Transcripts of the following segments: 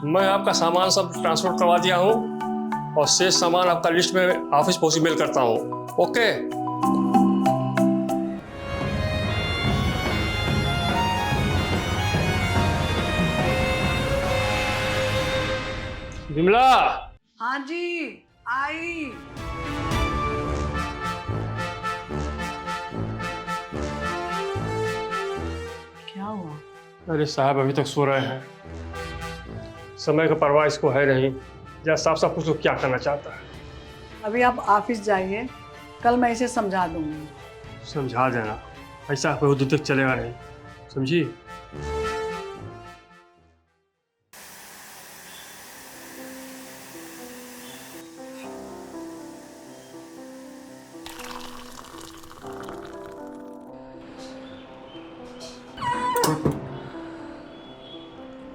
मैं आपका सामान सब ट्रांसफर करवा दिया हूँ और शेष सामान आपका लिस्ट में ऑफिस पहुंची मेल करता हूँ। ओके। विमला। हाँ जी, आई। क्या हुआ? अरे साहब अभी तक सो रहे हैं, समय का परवाह इसको है नहीं। या साफ साफ पूछो क्या करना चाहता है। अभी आप ऑफिस जाइए, कल मैं इसे समझा दूंगी। समझा देना, ऐसा बहुत दूर तक चलेगा नहीं, समझी।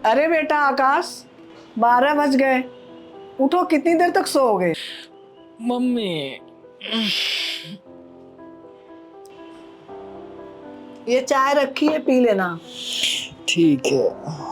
अरे बेटा आकाश, 12 बज गए, उठो। कितनी देर तक सोओगे? मम्मी, ये चाय रखी है, पी लेना। ठीक है।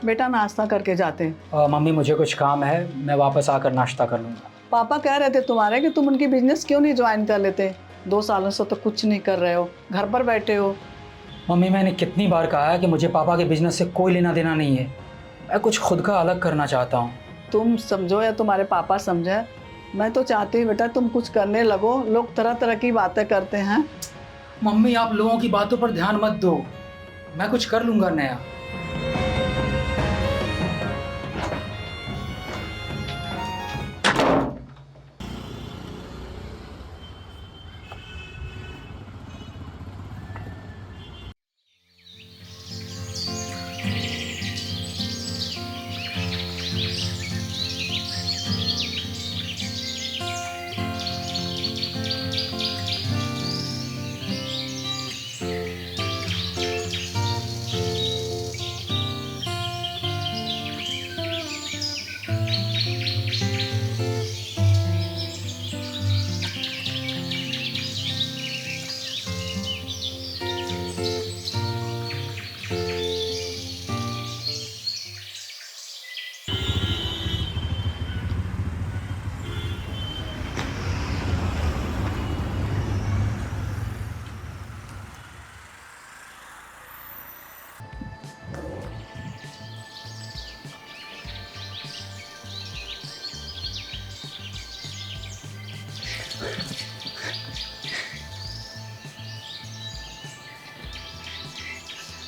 बेटा नाश्ता करके जाते हैं। मम्मी मुझे कुछ काम है, मैं वापस आकर नाश्ता कर लूँगा। पापा कह रहे थे तुम्हारे कि तुम उनकी बिजनेस क्यों नहीं ज्वाइन कर लेते। 2 सालों से तो कुछ नहीं कर रहे हो, घर पर बैठे हो। मम्मी मैंने कितनी बार कहा है कि मुझे पापा के बिजनेस से कोई लेना देना नहीं है, मैं कुछ खुद का अलग करना चाहता हूँ। तुम समझो या तुम्हारे पापा समझे, मैं तो चाहती हूँ बेटा तुम कुछ करने लगो। लोग तरह तरह की बातें करते हैं। मम्मी आप लोगों की बातों पर ध्यान मत दो, मैं कुछ कर लूँगा नया।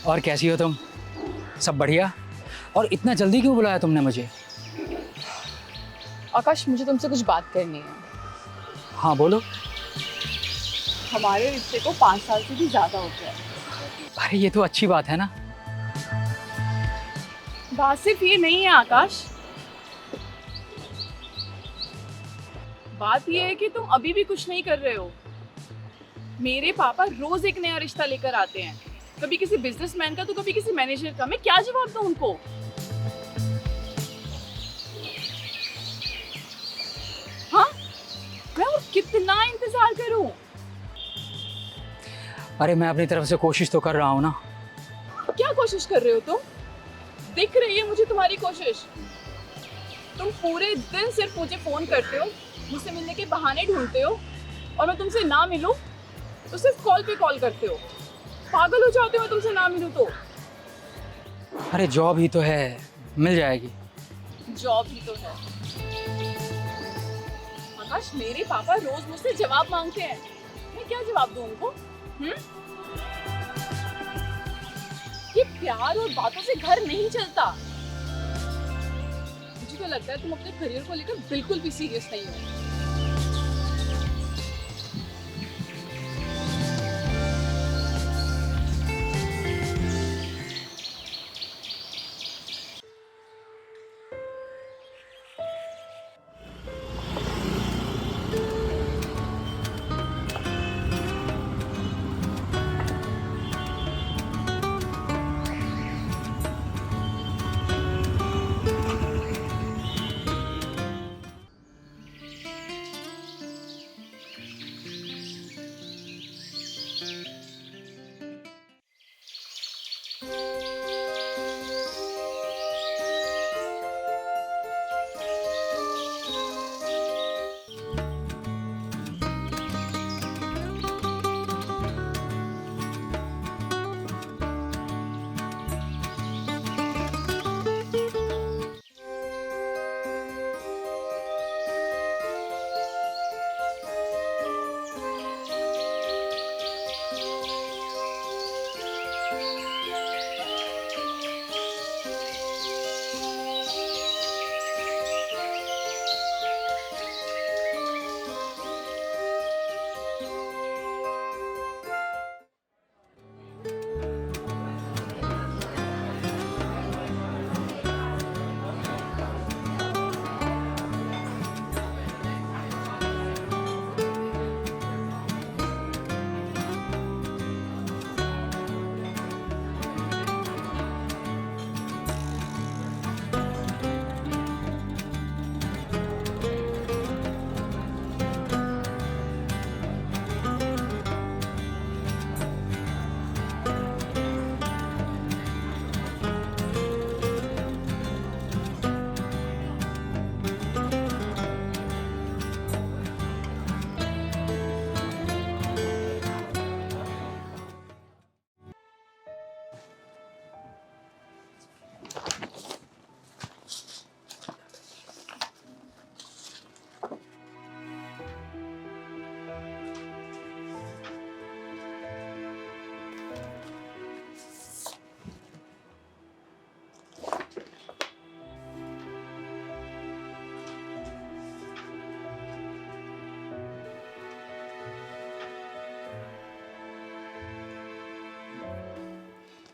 और कैसी हो तुम? सब बढ़िया? और इतना जल्दी क्यों बुलाया तुमने मुझे? आकाश, मुझे तुमसे कुछ बात करनी है। हाँ बोलो। हमारे रिश्ते को 5 साल से भी ज़्यादा हो गया है। अरे ये तो अच्छी बात है ना। बात सिर्फ ये नहीं है आकाश, बात ये है कि तुम अभी भी कुछ नहीं कर रहे हो। मेरे पापा रोज एक नया रिश्ता लेकर आते हैं, कभी किसी बिजनेसमैन का तो कभी किसी मैनेजर का। मैं क्या जवाब दूं उनको? हाँ, मैं और कितना इंतजार करूं? अरे मैं अपनी तरफ से कोशिश तो कर रहा हूँ ना। क्या कोशिश कर रहे हो तुम? दिख रही है मुझे तुम्हारी कोशिश। तुम पूरे दिन सिर्फ मुझे फोन करते हो, मुझसे मिलने के बहाने ढूंढते हो, और मैं तुमसे ना मिलूं तो सिर्फ कॉल पे कॉल करते हो। पागल हो जाते हो तुमसे ना मिलूं तो। अरे जॉब ही तो है, मिल जाएगी। जॉब ही तो है। आकाश, मेरे पापा रोज मुझसे जवाब मांगते हैं, मैं क्या जवाब दूं उनको? ये प्यार और बातों से घर नहीं चलता। मुझे तो लगता है तुम अपने करियर को लेकर बिल्कुल भी सीरियस नहीं हो।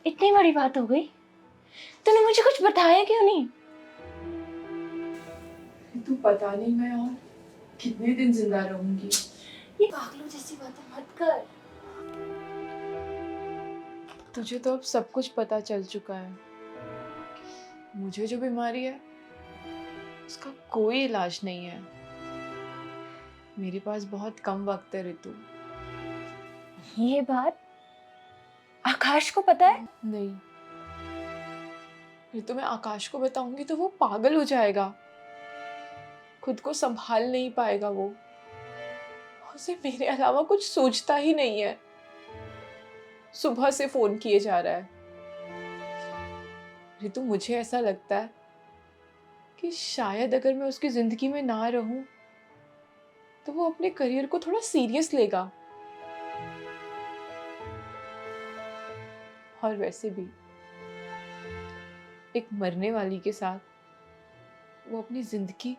इतनी बड़ी बात हो गई, तूने मुझे कुछ बताया क्यों नहीं? तू पता नहीं मैं और कितने दिन जिंदा रहूंगी। ये पागलों जैसी बातें मत कर। तुझे तो अब सब कुछ पता चल चुका है। मुझे जो बीमारी है उसका कोई इलाज नहीं है। मेरे पास बहुत कम वक्त है ऋतु। ये बात आकाश को पता है? नहीं ऋतु, मैं आकाश को बताऊंगी तो वो पागल हो जाएगा, खुद को संभाल नहीं पाएगा। वो उसे मेरे अलावा कुछ सोचता ही नहीं है। सुबह से फोन किए जा रहा है। ऋतु, मुझे ऐसा लगता है कि शायद अगर मैं उसकी जिंदगी में ना रहूं तो वो अपने करियर को थोड़ा सीरियस लेगा। और वैसे भी एक मरने वाली के साथ वो अपनी जिंदगी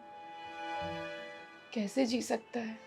कैसे जी सकता है?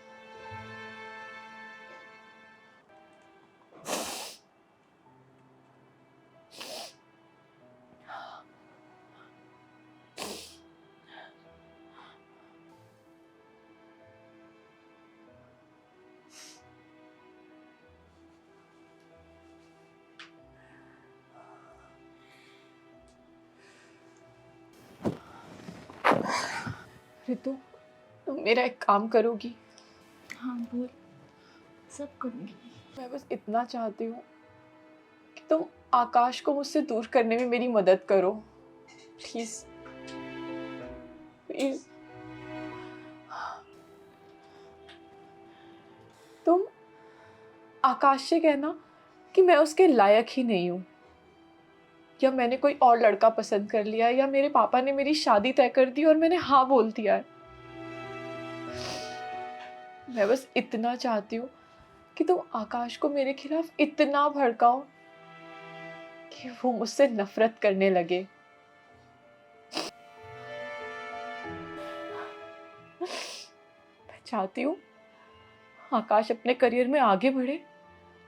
ऋतु, तुम मेरा एक काम करोगी? हाँ बोल, सब करूँगी। मैं बस इतना चाहती हूँ कि तुम आकाश को मुझसे दूर करने में मेरी मदद करो। Please please. तुम आकाश से कहना कि मैं उसके लायक ही नहीं हूँ, या मैंने कोई और लड़का पसंद कर लिया, या मेरे पापा ने मेरी शादी तय कर दी और मैंने हाँ बोल दिया है। मैं बस इतना चाहती हूँ कि तुम आकाश को मेरे खिलाफ इतना भड़काओ कि वो मुझसे नफरत करने लगे। मैं चाहती हूँ आकाश अपने करियर में आगे बढ़े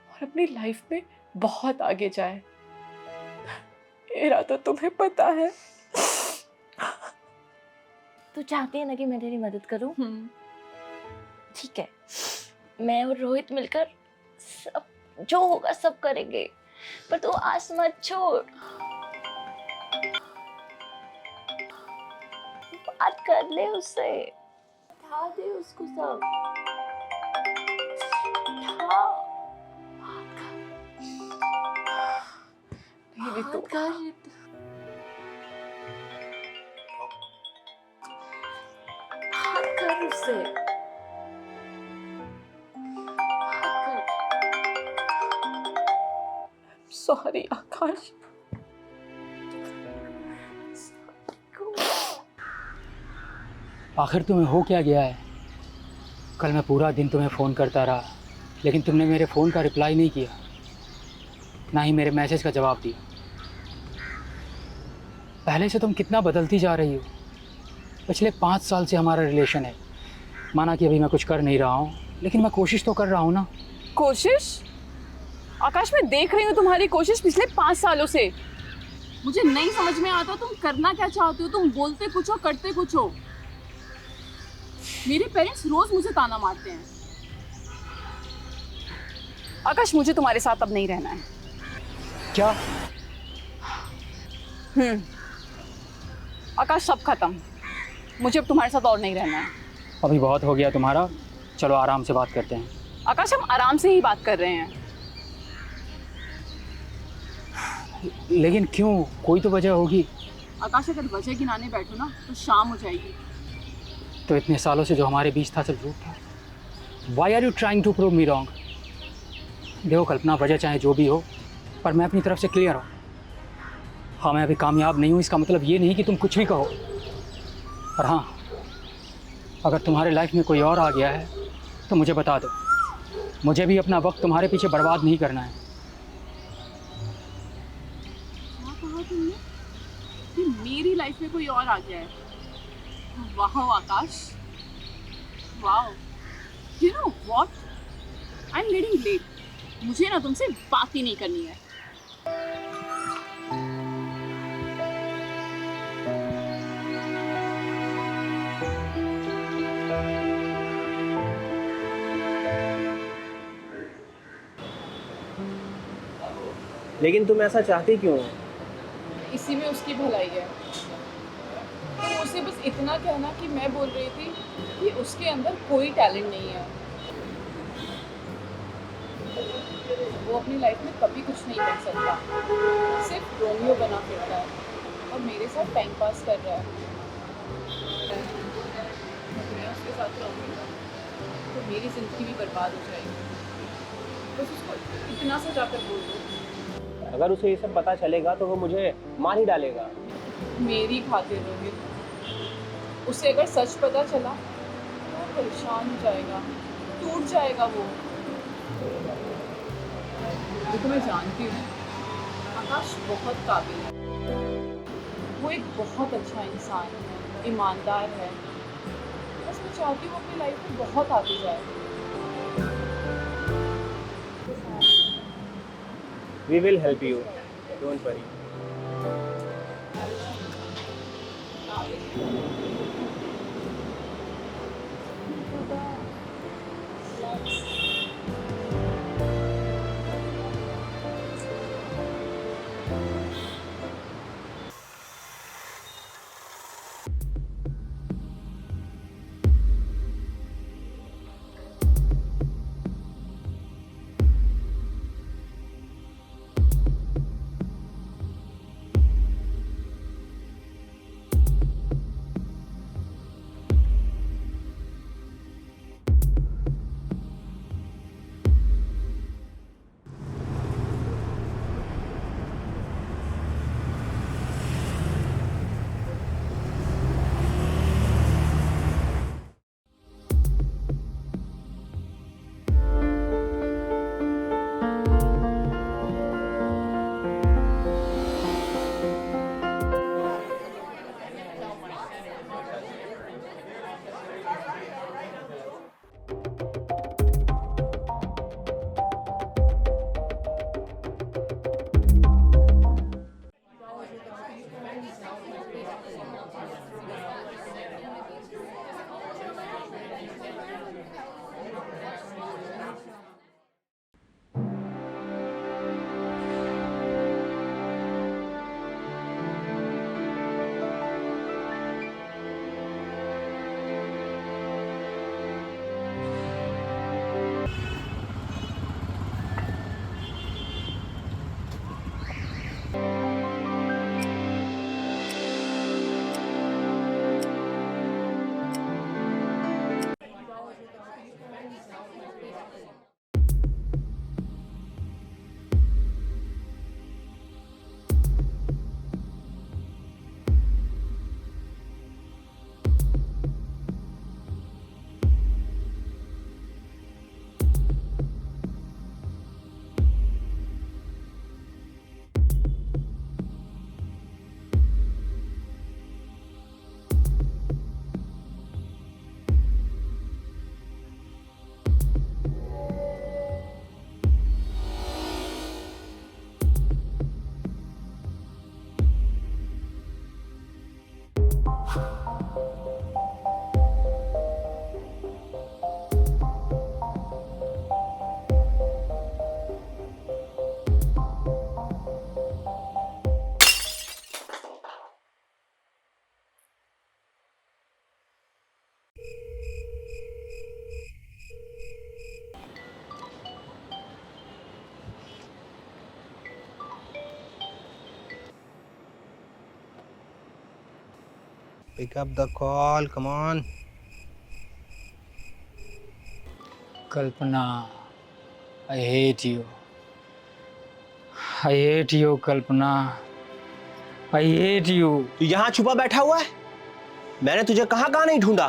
और अपनी लाइफ में बहुत आगे जाए। मेरा तो तुम्हें पता है। तू चाहती है ना कि मैं तेरी मदद करूं? ठीक है, मैं और रोहित मिलकर सब जो होगा सब करेंगे, पर तू आस मत छोड़। बात कर ले उससे, बता दे उसको सब। हाँ, ऋतु, बात कर ऋतु। बात कर उससे। सॉरी आकाश। आखिर तुम्हें हो क्या गया है? कल मैं पूरा दिन तुम्हें फ़ोन करता रहा, लेकिन तुमने मेरे फ़ोन का रिप्लाई नहीं किया, ना ही मेरे मैसेज का जवाब दिया। पहले से तुम कितना बदलती जा रही हो। पिछले 5 साल से हमारा रिलेशन है। माना कि अभी मैं कुछ कर नहीं रहा हूँ, लेकिन मैं कोशिश तो कर रहा हूँ ना। कोशिश? आकाश, मैं देख रही हूँ तुम्हारी कोशिश पिछले 5 सालों से। मुझे नहीं समझ में आता तुम करना क्या चाहते हो। तुम बोलते कुछ हो, करते कुछ हो। मेरे पेरेंट्स रोज मुझे ताना मारते हैं। आकाश, मुझे तुम्हारे साथ अब नहीं रहना है। क्या? आकाश, सब खत्म। मुझे अब तुम्हारे साथ और नहीं रहना है। अभी बहुत हो गया तुम्हारा, चलो आराम से बात करते हैं। आकाश, हम आराम से ही बात कर रहे हैं। लेकिन क्यों? कोई तो वजह होगी। आकाश, अगर वजह गिनाने बैठो ना तो शाम हो जाएगी। तो इतने सालों से जो हमारे बीच था सब झूठ था। Why are you trying to prove me wrong? देखो कल्पना, वजह चाहे जो भी हो, पर मैं अपनी तरफ से क्लियर हूँ। हाँ, मैं अभी कामयाब नहीं हूँ, इसका मतलब ये नहीं कि तुम कुछ भी कहो। पर हाँ, अगर तुम्हारे लाइफ में कोई और आ गया है तो मुझे बता दो। मुझे भी अपना वक्त तुम्हारे पीछे बर्बाद नहीं करना है। क्या कहा तुमने कि मेरी लाइफ में कोई और आ गया है? वाह आकाश, वाह। You know what, I am getting late. मुझे ना तुमसे बात ही नहीं करनी है। लेकिन तुम ऐसा चाहती क्यों हो? इसी में उसकी भलाई है। तो उसे बस इतना कहना कि मैं बोल रही थी कि उसके अंदर कोई टैलेंट नहीं है। वो अपनी लाइफ में कभी कुछ नहीं कर सकता, सिर्फ रोमियो बना फिरता है और मेरे साथ टाइम पास कर रहा है। अगर मैं उसके साथ रहूँगी तो मेरी ज़िंदगी भी बर्बाद हो जाएगी। बस उसको इतना सा जाकर बोल दो। अगर उसे ये सब पता चलेगा तो वो मुझे मार ही डालेगा। मेरी खातिर रोहित, उसे अगर सच पता चला तो वो परेशान हो जाएगा, टूट जाएगा वो। देखो मैं जानती हूँ आकाश बहुत काबिल है। वो एक बहुत अच्छा इंसान है, ईमानदार है। बस मैं चाहती हूँ अपनी लाइफ में बहुत आगे जाए। We will help you, don't worry. Pick up the call, come on. Kalpana, I hate you. I hate you, Kalpana. I hate you. तू यहाँ छुपा बैठा हुआ है? मैंने तुझे कहाँ नहीं ढूंढा,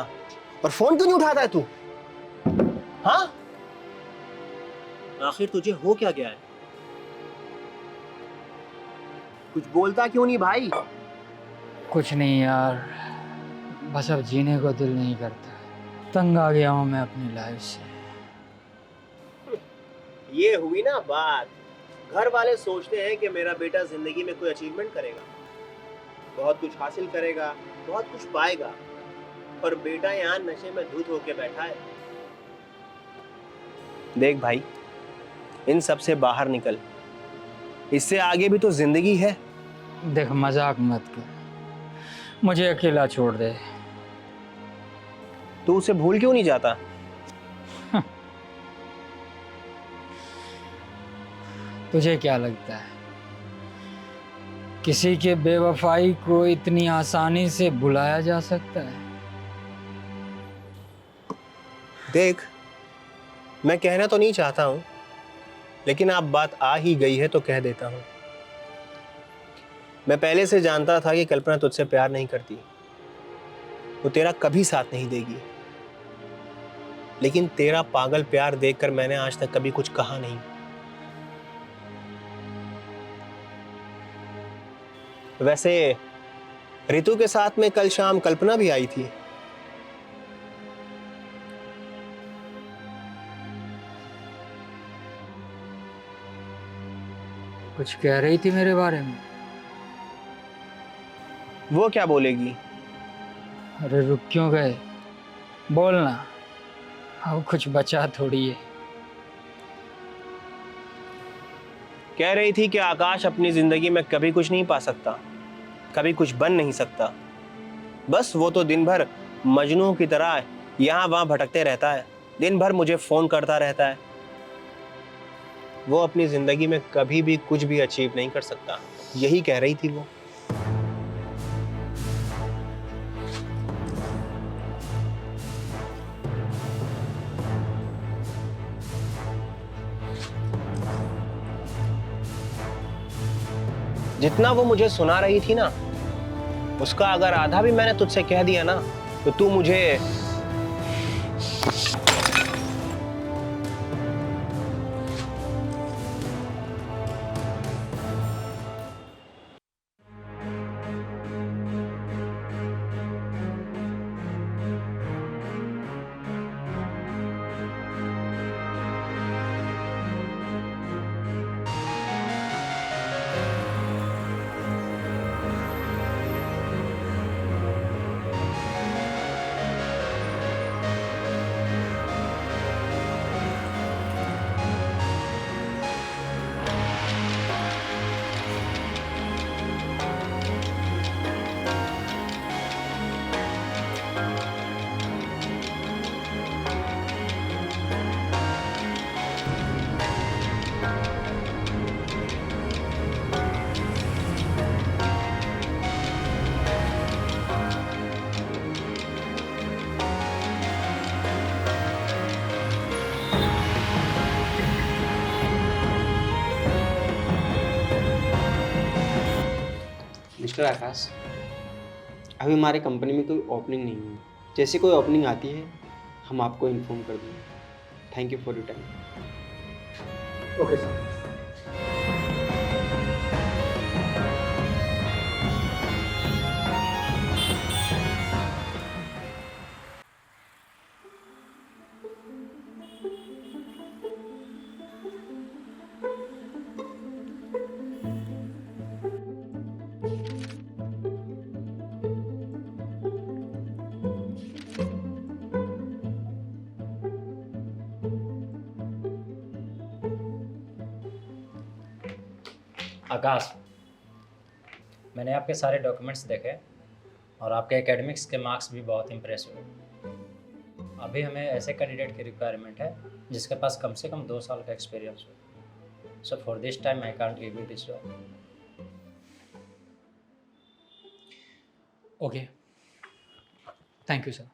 और फोन क्यों नहीं उठाता है तू? हाँ? आखिर तुझे हो क्या गया है? कुछ बोलता क्यों नहीं भाई? कुछ नहीं यार, बस अब जीने को दिल नहीं करता। तंग आ गया हूँ मैं अपनी लाइफ से। ये हुई ना बात। घर वाले सोचते हैं कि मेरा बेटा जिंदगी में कोई अचीवमेंट करेगा, बहुत कुछ हासिल करेगा, बहुत कुछ पाएगा, और बेटा यहाँ नशे में धुत होके बैठा है। देख भाई, इन सब से बाहर निकल, इससे आगे भी तो जिंदगी है। देख, मजाक मत कर, मुझे अकेला छोड़ दे। तू उसे भूल क्यों नहीं जाता? तुझे क्या लगता है किसी के बेवफाई को इतनी आसानी से भुलाया जा सकता है? देख, मैं कहना तो नहीं चाहता हूं, लेकिन अब बात आ ही गई है तो कह देता हूं। मैं पहले से जानता था कि कल्पना तुझसे प्यार नहीं करती, वो तेरा कभी साथ नहीं देगी, लेकिन तेरा पागल प्यार देखकर मैंने आज तक कभी कुछ कहा नहीं। वैसे रितु के साथ में कल शाम कल्पना भी आई थी। कुछ कह रही थी मेरे बारे में? वो क्या बोलेगी? अरे रुक क्यों गए, बोलना, अब कुछ बचा थोड़ी है। कह रही थी कि आकाश अपनी जिंदगी में कभी कुछ नहीं पा सकता, कभी कुछ बन नहीं सकता। बस वो तो दिन भर मजनू की तरह यहाँ वहाँ भटकते रहता है, दिन भर मुझे फोन करता रहता है। वो अपनी जिंदगी में कभी भी कुछ भी अचीव नहीं कर सकता, यही कह रही थी वो। जितना वो मुझे सुना रही थी ना, उसका अगर आधा भी मैंने तुझसे कह दिया ना, तो तू मुझे मिस्टर आकाश, अभी हमारे कंपनी में कोई ओपनिंग नहीं है। जैसे कोई ओपनिंग आती है हम आपको इन्फॉर्म कर देंगे। Thank you for your time. Okay sir. Akash, मैंने आपके सारे डॉक्यूमेंट्स देखे और आपके एकेडमिक्स के मार्क्स भी बहुत इम्प्रेसिव है। अभी हमें ऐसे कैंडिडेट की रिक्वायरमेंट है जिसके पास कम से कम 2 साल का एक्सपीरियंस हो। So for this time I can't give you this job. Okay, thank you sir.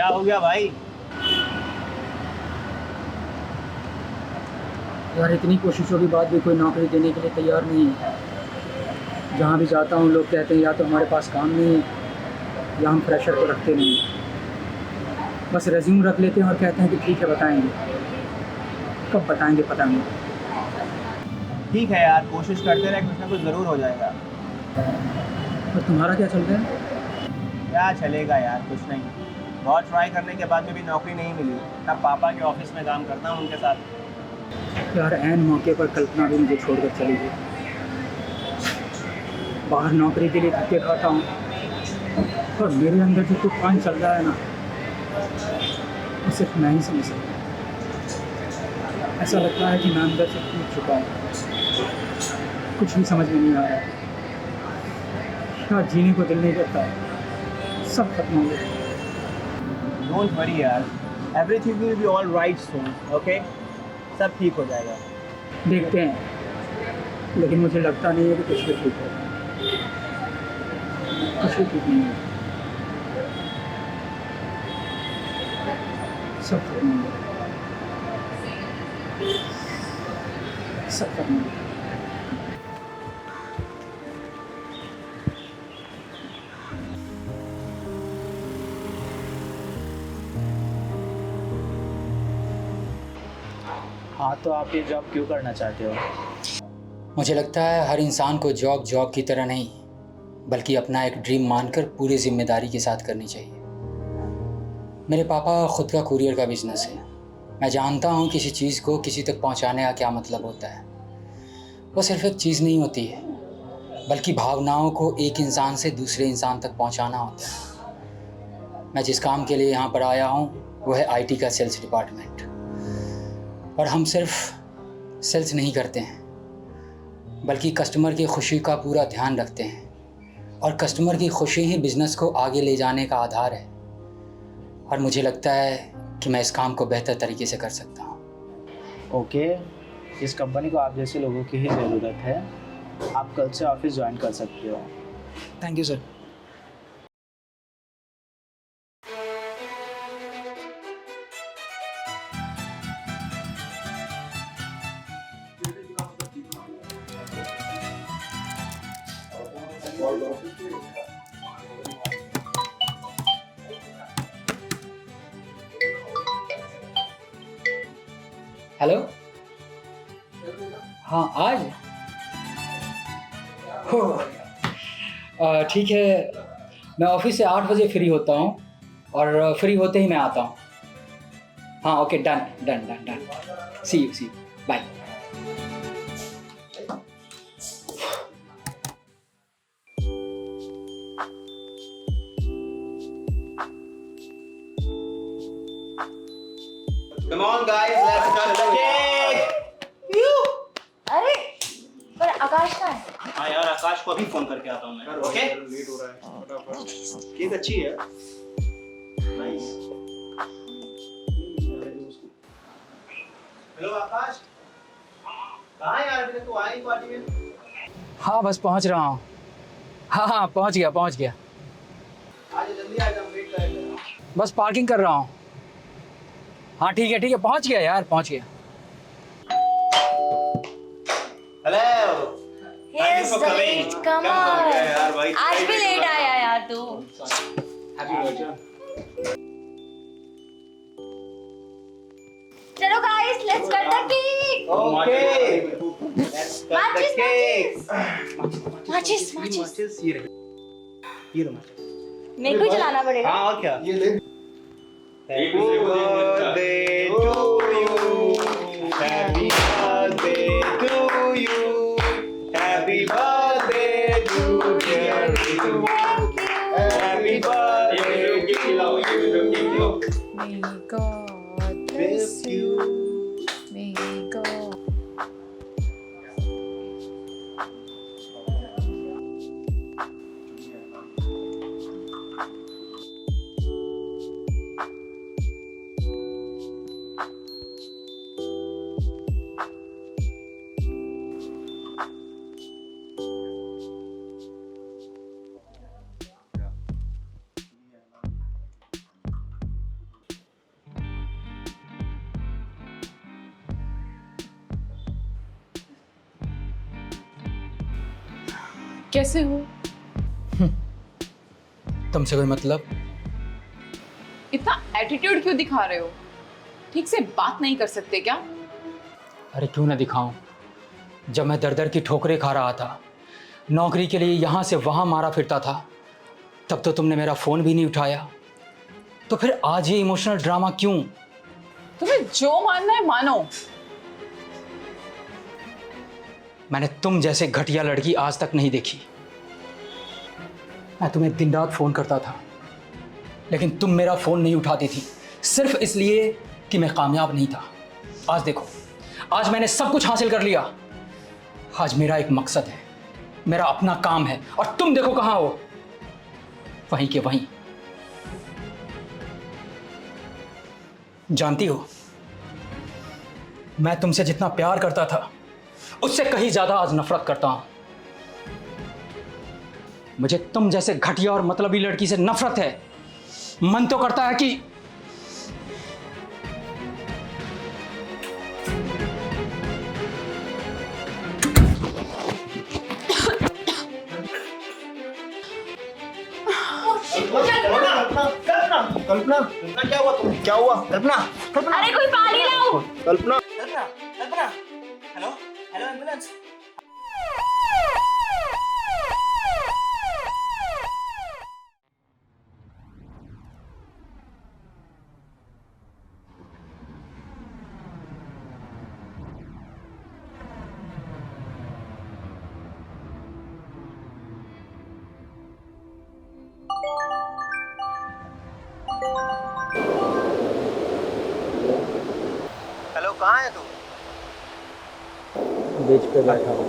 क्या हो गया भाई? यार इतनी कोशिशों के बाद भी कोई नौकरी देने के लिए तैयार नहीं है। जहाँ भी जाता हूँ लोग कहते हैं या तो हमारे पास काम नहीं है या हम फ्रेशर को रखते नहीं हैं। बस रेज्यूम रख लेते हैं और कहते हैं कि ठीक है बताएंगे। कब बताएंगे पता नहीं। ठीक है यार, कोशिश करते रहे, कुछ ना कुछ ज़रूर हो जाएगा। और तुम्हारा क्या चल रहा है? क्या चलेगा यार, कुछ नहीं। बहुत ट्राई करने के बाद में भी नौकरी नहीं मिली, तब पापा के ऑफिस में काम करता हूँ उनके साथ। यार ऐन मौके पर कल्पना भी मुझे छोड़कर चली गई। बाहर नौकरी के लिए धक्के खाता हूँ और मेरे अंदर जो तूफान चल रहा है ना, वो सिर्फ मैं ही समझ सकता हूँ। ऐसा लगता है कि मैं अंदर से टूट चुका हूँ। कुछ भी समझ में नहीं आ रहा है। यार जीने को दिल नहीं करता, सब खत्म हो गया। डोंट वरी यार, everything will be all right soon, okay? सब ठीक हो जाएगा। देखते हैं, लेकिन मुझे लगता नहीं है कि कुछ भी ठीक होगा। कुछ भी ठीक नहीं है। सब खत्म हो गया। सब खत्म हो गया। हाँ, तो आप ये जॉब क्यों करना चाहते हो? मुझे लगता है हर इंसान को जॉब जॉब की तरह नहीं, बल्कि अपना एक ड्रीम मानकर पूरी जिम्मेदारी के साथ करनी चाहिए। मेरे पापा का खुद का कुरियर का बिजनेस है। मैं जानता हूँ किसी चीज़ को किसी तक पहुँचाने का क्या मतलब होता है। वो सिर्फ एक चीज़ नहीं होती है, बल्कि भावनाओं को एक इंसान से दूसरे इंसान तक पहुँचाना होता है। मैं जिस काम के लिए यहाँ पर आया हूँ वो है IT का सेल्स डिपार्टमेंट। और हम सिर्फ सेल्स नहीं करते हैं, बल्कि कस्टमर की खुशी का पूरा ध्यान रखते हैं। और कस्टमर की खुशी ही बिज़नेस को आगे ले जाने का आधार है। और मुझे लगता है कि मैं इस काम को बेहतर तरीके से कर सकता हूँ। ओके, इस कंपनी को आप जैसे लोगों की ही ज़रूरत है। आप कल से ऑफिस ज्वाइन कर सकते हो। Thank you sir. हेलो, हाँ आज हो ठीक है। मैं ऑफिस से 8 बजे फ्री होता हूँ और फ्री होते ही मैं आता हूँ। हाँ okay, done done done done. See you bye. Come on guys, let's cut the cake. अरे पर आकाश कहाँ है? हाँ यार, आकाश को अभी फोन करके आता हूँ मैं। ओके? लेट हो रहा है, फटाफट। केक अच्छी है। नाइस। हेलो आकाश, कहाँ है यार? अभी तक तो आया नहीं पार्टी में। हाँ बस पहुँच रहा हूँ। हाँ पहुँच गया। आजा जल्दी आजा, हम वेट कर रहे हैं। बस पार्किंग कर रहा हूँ। हाँ ठीक है, पहुँच गया यार, पहुँच गया। Hello. Yes, Dalit, come on. आज भी लेट आया यार तू। चलो guys, let's cut the cake. Okay. Let's cut the cake. माचिस। माचिस ये लो माचिस। मेरे को जलाना पड़ेगा। हाँ और क्या? ये ले। Happy birthday to you. Happy birthday to you. Happy birthday to you. Happy birthday to you. May God bless you. May God. कैसे हो? तुमसे कोई मतलब? इतना एटीट्यूड क्यों दिखा रहे हो? ठीक से बात नहीं कर सकते क्या? अरे क्यों ना दिखाऊं? जब मैं दर दर की ठोकरें खा रहा था, नौकरी के लिए यहाँ से वहाँ मारा फिरता था, तब तो तुमने मेरा फ़ोन भी नहीं उठाया। तो फिर आज ये इमोशनल ड्रामा क्यों? तुम्हें जो मानना है मानो। मैंने तुम जैसे घटिया लड़की आज तक नहीं देखी। मैं तुम्हें दिन रात फ़ोन करता था, लेकिन तुम मेरा फ़ोन नहीं उठाती थी, सिर्फ इसलिए कि मैं कामयाब नहीं था। आज देखो, आज मैंने सब कुछ हासिल कर लिया। आज मेरा एक मकसद है, मेरा अपना काम है, और तुम देखो कहाँ हो, वहीं के वहीं। जानती हो, मैं तुमसे जितना प्यार करता था, उससे कहीं ज्यादा आज नफरत करता हूं। मुझे तुम जैसे घटिया और मतलबी लड़की से नफरत है। मन तो करता है कि कल्पना क्या हुआ तुम्हें? क्या हुआ कल्पना? अरे कोई पानी लाओ। कल्पना हेलो हेलो एम्बुलेंस। हेलो, कहाँ है तू? बीच पे बैठा हूँ।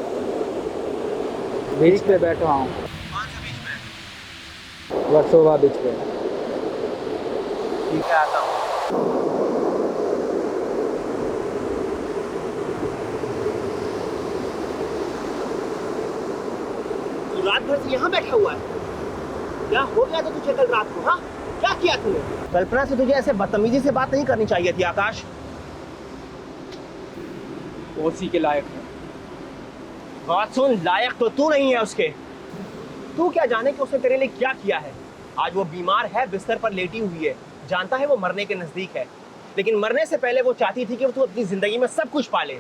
बीच पे बैठा हूँ। कौन से बीच में? वर्सोवा बीच पे। ठीक है, आता हूँ। तू रात भर से यहाँ बैठा हुआ है? क्या हो गया था तुझे कल रात को? हाँ, क्या किया तूने? कल्पना से तुझे ऐसे बदतमीजी से बात नहीं करनी चाहिए थी आकाश। ओसी के लायक है। बात सुन, लायक तो तू नहीं है उसके। तू क्या जाने कि उसने तेरे लिए क्या किया है। आज वो बीमार है, बिस्तर पर लेटी हुई है, जानता है वो मरने के नजदीक है, लेकिन मरने से पहले वो चाहती थी कि तू अपनी जिंदगी में सब कुछ पा ले।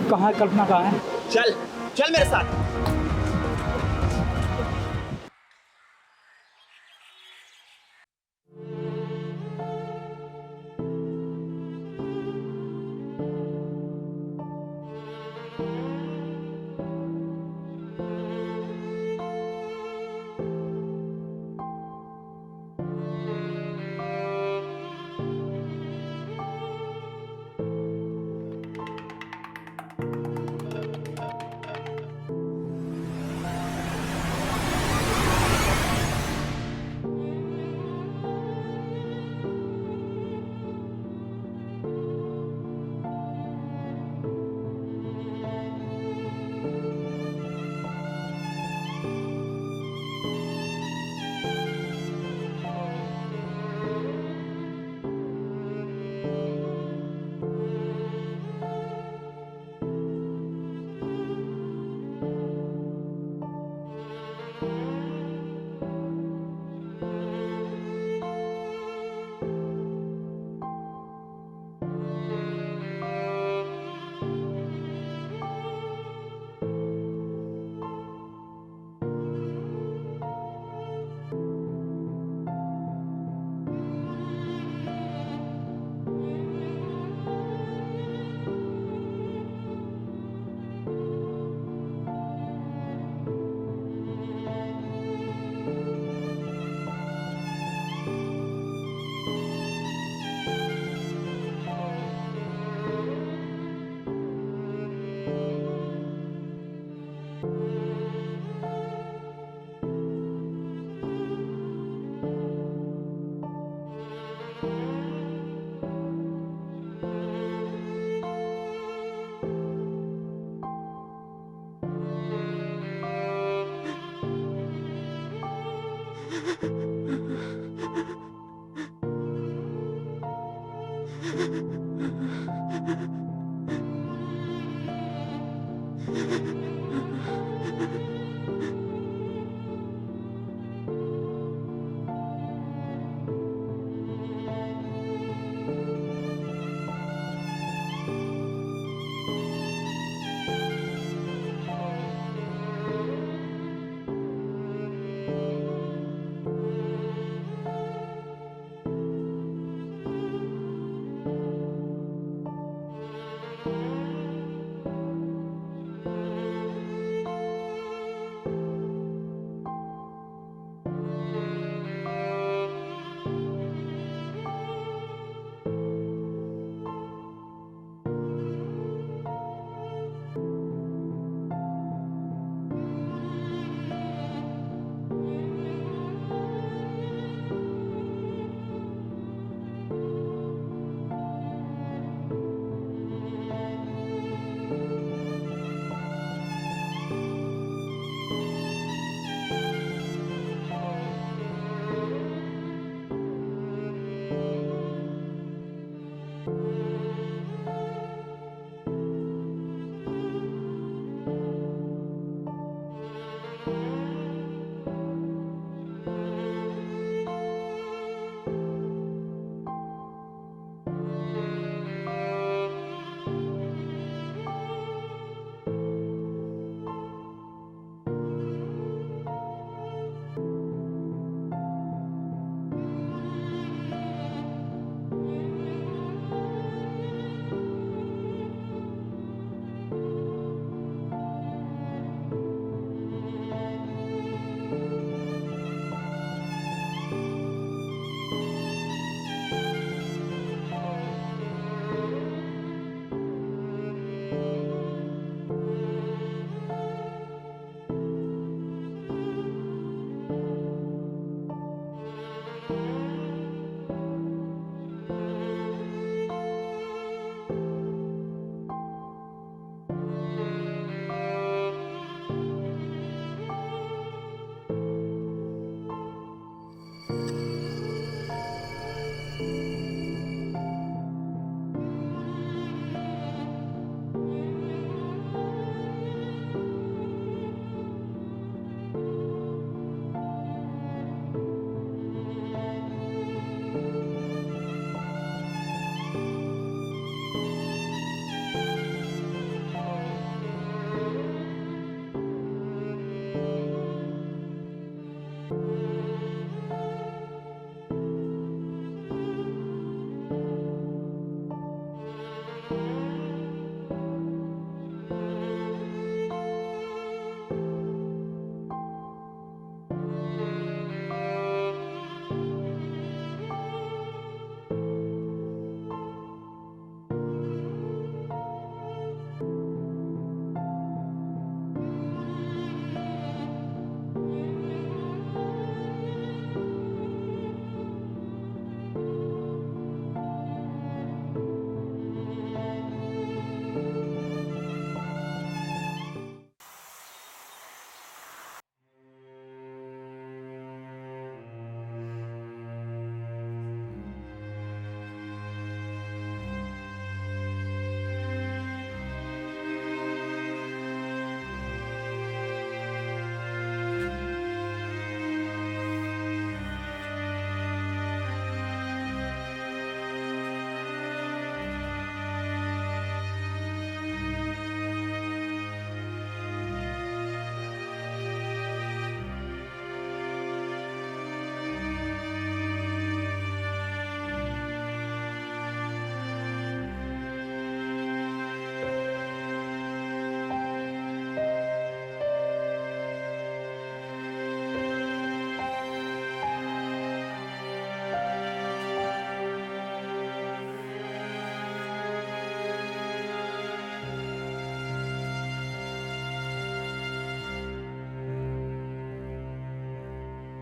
कहाँ है कल्पना? कहाँ है? चल चल मेरे साथ।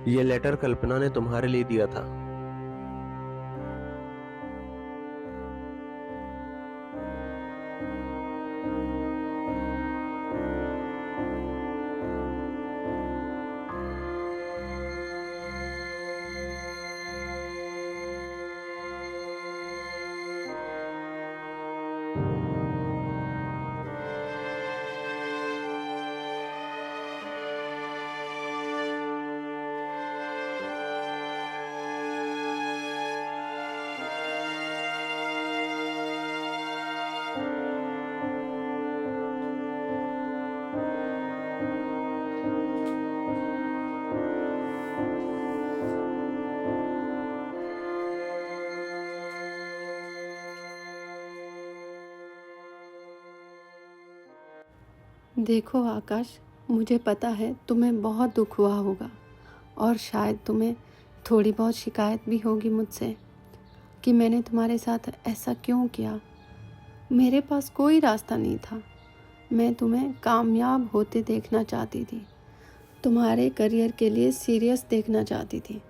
ये लेटर कल्पना ने तुम्हारे लिए दिया था। देखो आकाश, मुझे पता है तुम्हें बहुत दुख हुआ होगा और शायद तुम्हें थोड़ी बहुत शिकायत भी होगी मुझसे कि मैंने तुम्हारे साथ ऐसा क्यों किया। मेरे पास कोई रास्ता नहीं था। मैं तुम्हें कामयाब होते देखना चाहती थी, तुम्हारे करियर के लिए सीरियस देखना चाहती थी।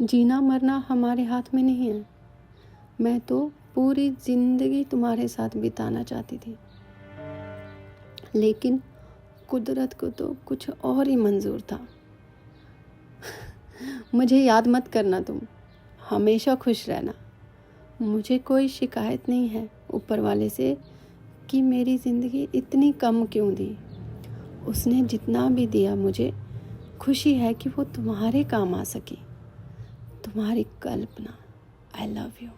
जीना मरना हमारे हाथ में नहीं है। मैं तो पूरी ज़िंदगी तुम्हारे साथ बिताना चाहती थी, लेकिन कुदरत को तो कुछ और ही मंजूर था। मुझे याद मत करना, तुम हमेशा खुश रहना। मुझे कोई शिकायत नहीं है ऊपर वाले से कि मेरी ज़िंदगी इतनी कम क्यों दी। उसने जितना भी दिया, मुझे खुशी है कि वो तुम्हारे काम आ सकी। तुम्हारी कल्पना। I love you.